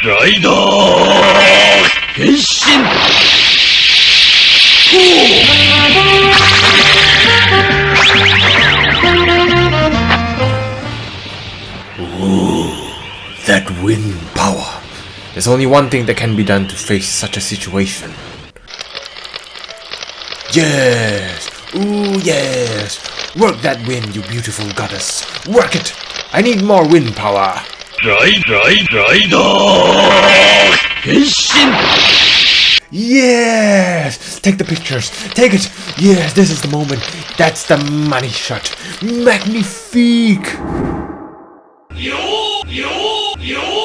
LAIDAAA! HENSHIN! Ooh, that wind power. There's only one thing that can be done to face such a situation. Yes! Ooh, yes! Work that wind, you beautiful goddess! Work it! I need more wind power! LAIDAAA! HENSHIN! Yes! Take the pictures! Take it! Yes, this is the moment! That's the money shot! Magnifique! Yo! Yo! Yo!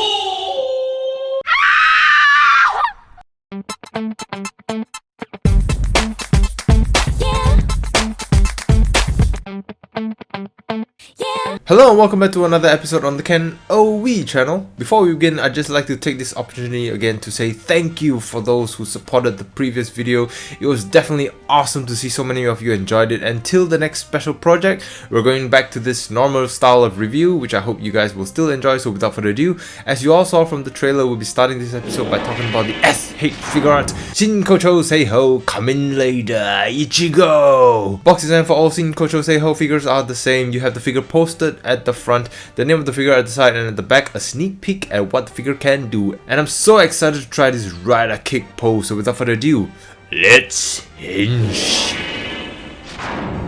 Hello and welcome back to another episode on the KenOhwee channel. Before we begin, I'd just like to take this opportunity again to say thank you for those who supported the previous video. It was definitely awesome to see so many of you enjoyed it. Until the next special project, we're going back to this normal style of review, which I hope you guys will still enjoy. So without further ado, as you all saw from the trailer, we'll be starting this episode by talking about the S.H Figuarts Shinkocchou Seihou Kamen LAIDAAA Ichigo. Box design for all Shinkocchou Seihou figures are the same. You have the figure posted at the front, the name of the figure at the side, and at the back a sneak peek at what the figure can do. And I'm so excited to try this rider kick pose, so without further ado, let's henshin.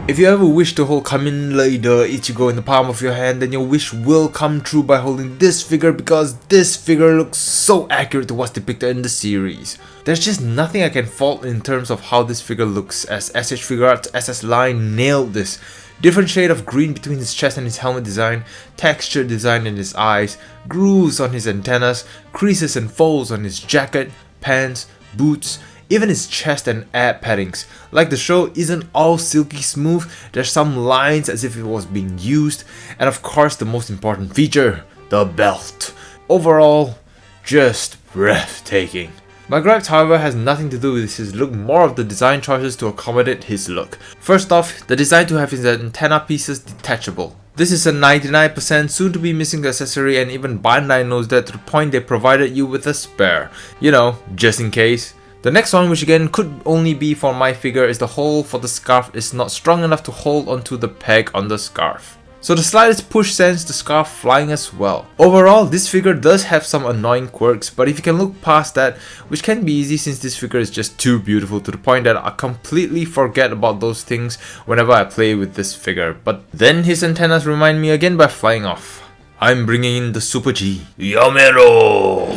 If you ever wish to hold Kamen LAIDAAA Ichigo in the palm of your hand, then your wish will come true by holding this figure, because this figure looks so accurate to what's depicted in the series. There's just nothing I can fault in terms of how this figure looks, as S.H Figuarts SS line nailed this. Different shade of green between his chest and his helmet design, textured design in his eyes, grooves on his antennas, creases and folds on his jacket, pants, boots, even his chest and ab paddings. Like the show isn't all silky smooth, there's some lines as if it was being used, and of course the most important feature, the belt. Overall, just breathtaking. My gripes, however, has nothing to do with his look, more of the design choices to accommodate his look. First off, the design to have his antenna pieces detachable. This is a 99% soon to be missing accessory, and even Bandai knows that to the point they provided you with a spare. You know, just in case. The next one, which again could only be for my figure, is the hole for the scarf is not strong enough to hold onto the peg on the scarf. So the slightest push sends the scarf flying as well. Overall, this figure does have some annoying quirks, but if you can look past that, which can be easy since this figure is just too beautiful to the point that I completely forget about those things whenever I play with this figure. But then his antennas remind me again by flying off. I'm bringing in the Super G. Yamero!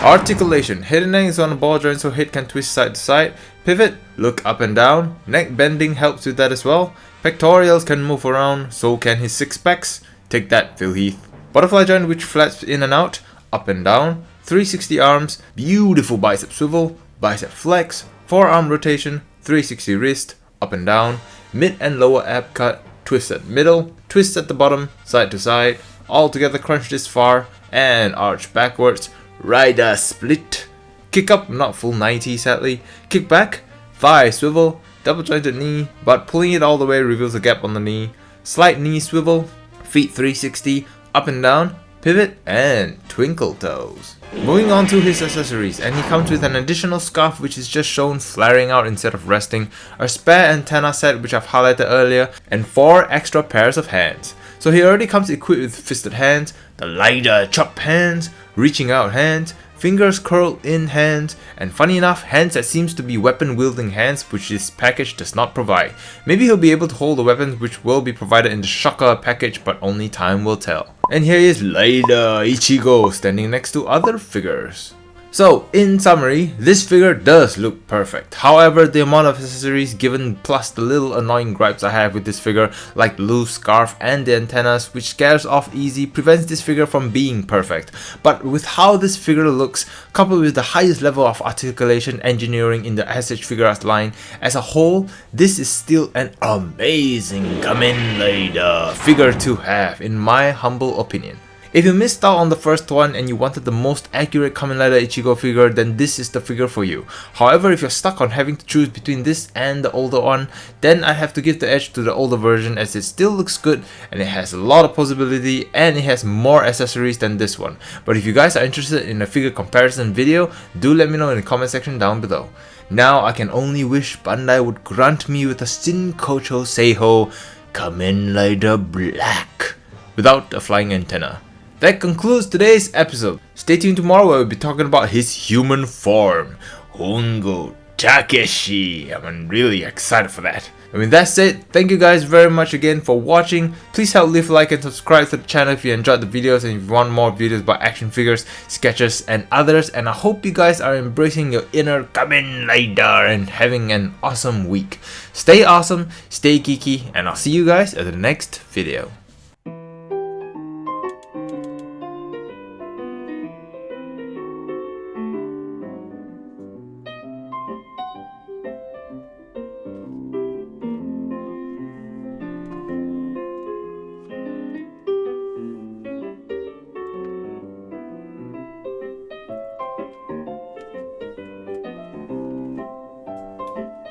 Articulation. Head and neck is on a ball joint so head can twist side to side. Pivot, look up and down. Neck bending helps with that as well. Pectorials can move around, so can his six packs. Take that, Phil Heath. Butterfly joint which flaps in and out, up and down. 360 arms, beautiful bicep swivel, bicep flex, forearm rotation, 360 wrist, up and down. Mid and lower ab cut, twist at middle, twist at the bottom, side to side. All together crunch this far, and arch backwards. Rider split. Kick up, not full 90 sadly. Kick back, thigh swivel. Double jointed knee, but pulling it all the way reveals a gap on the knee. Slight knee swivel, feet 360, up and down, pivot, and twinkle toes. Moving on to his accessories, and he comes with an additional scarf which is just shown flaring out instead of resting, a spare antenna set which I've highlighted earlier, and 4 extra pairs of hands. So he already comes equipped with fisted hands, the LAIDAAA chop hands, reaching out hands, fingers curled in hands, and funny enough, hands that seems to be weapon wielding hands, which this package does not provide. Maybe he'll be able to hold the weapons which will be provided in the Shocker package, but only time will tell. And here is LAIDAAA Ichigo standing next to other figures. So, in summary, this figure does look perfect. However, the amount of accessories given plus the little annoying gripes I have with this figure, like the loose scarf and the antennas, which scares off easy, prevents this figure from being perfect. But with how this figure looks, coupled with the highest level of articulation engineering in the S.H Figuarts line, as a whole, this is still an amazing Kamen LAIDAAA figure to have, in my humble opinion. If you missed out on the first one and you wanted the most accurate Kamen Rider Ichigo figure, then this is the figure for you. However, if you're stuck on having to choose between this and the older one, then I have to give the edge to the older version as it still looks good and it has a lot of posability and it has more accessories than this one. But if you guys are interested in a figure comparison video, do let me know in the comment section down below. Now I can only wish Bandai would grant me with a Shinkocchou Seihou Kamen Rider Black without a flying antenna. That concludes today's episode. Stay tuned tomorrow where we'll be talking about his human form, Hongo Takeshi. I'm really excited for that. And with that said, thank you guys very much again for watching. Please help leave a like and subscribe to the channel if you enjoyed the videos and if you want more videos about action figures, sketches and others. And I hope you guys are embracing your inner Kamen Rider and having an awesome week. Stay awesome, stay geeky, and I'll see you guys at the next video.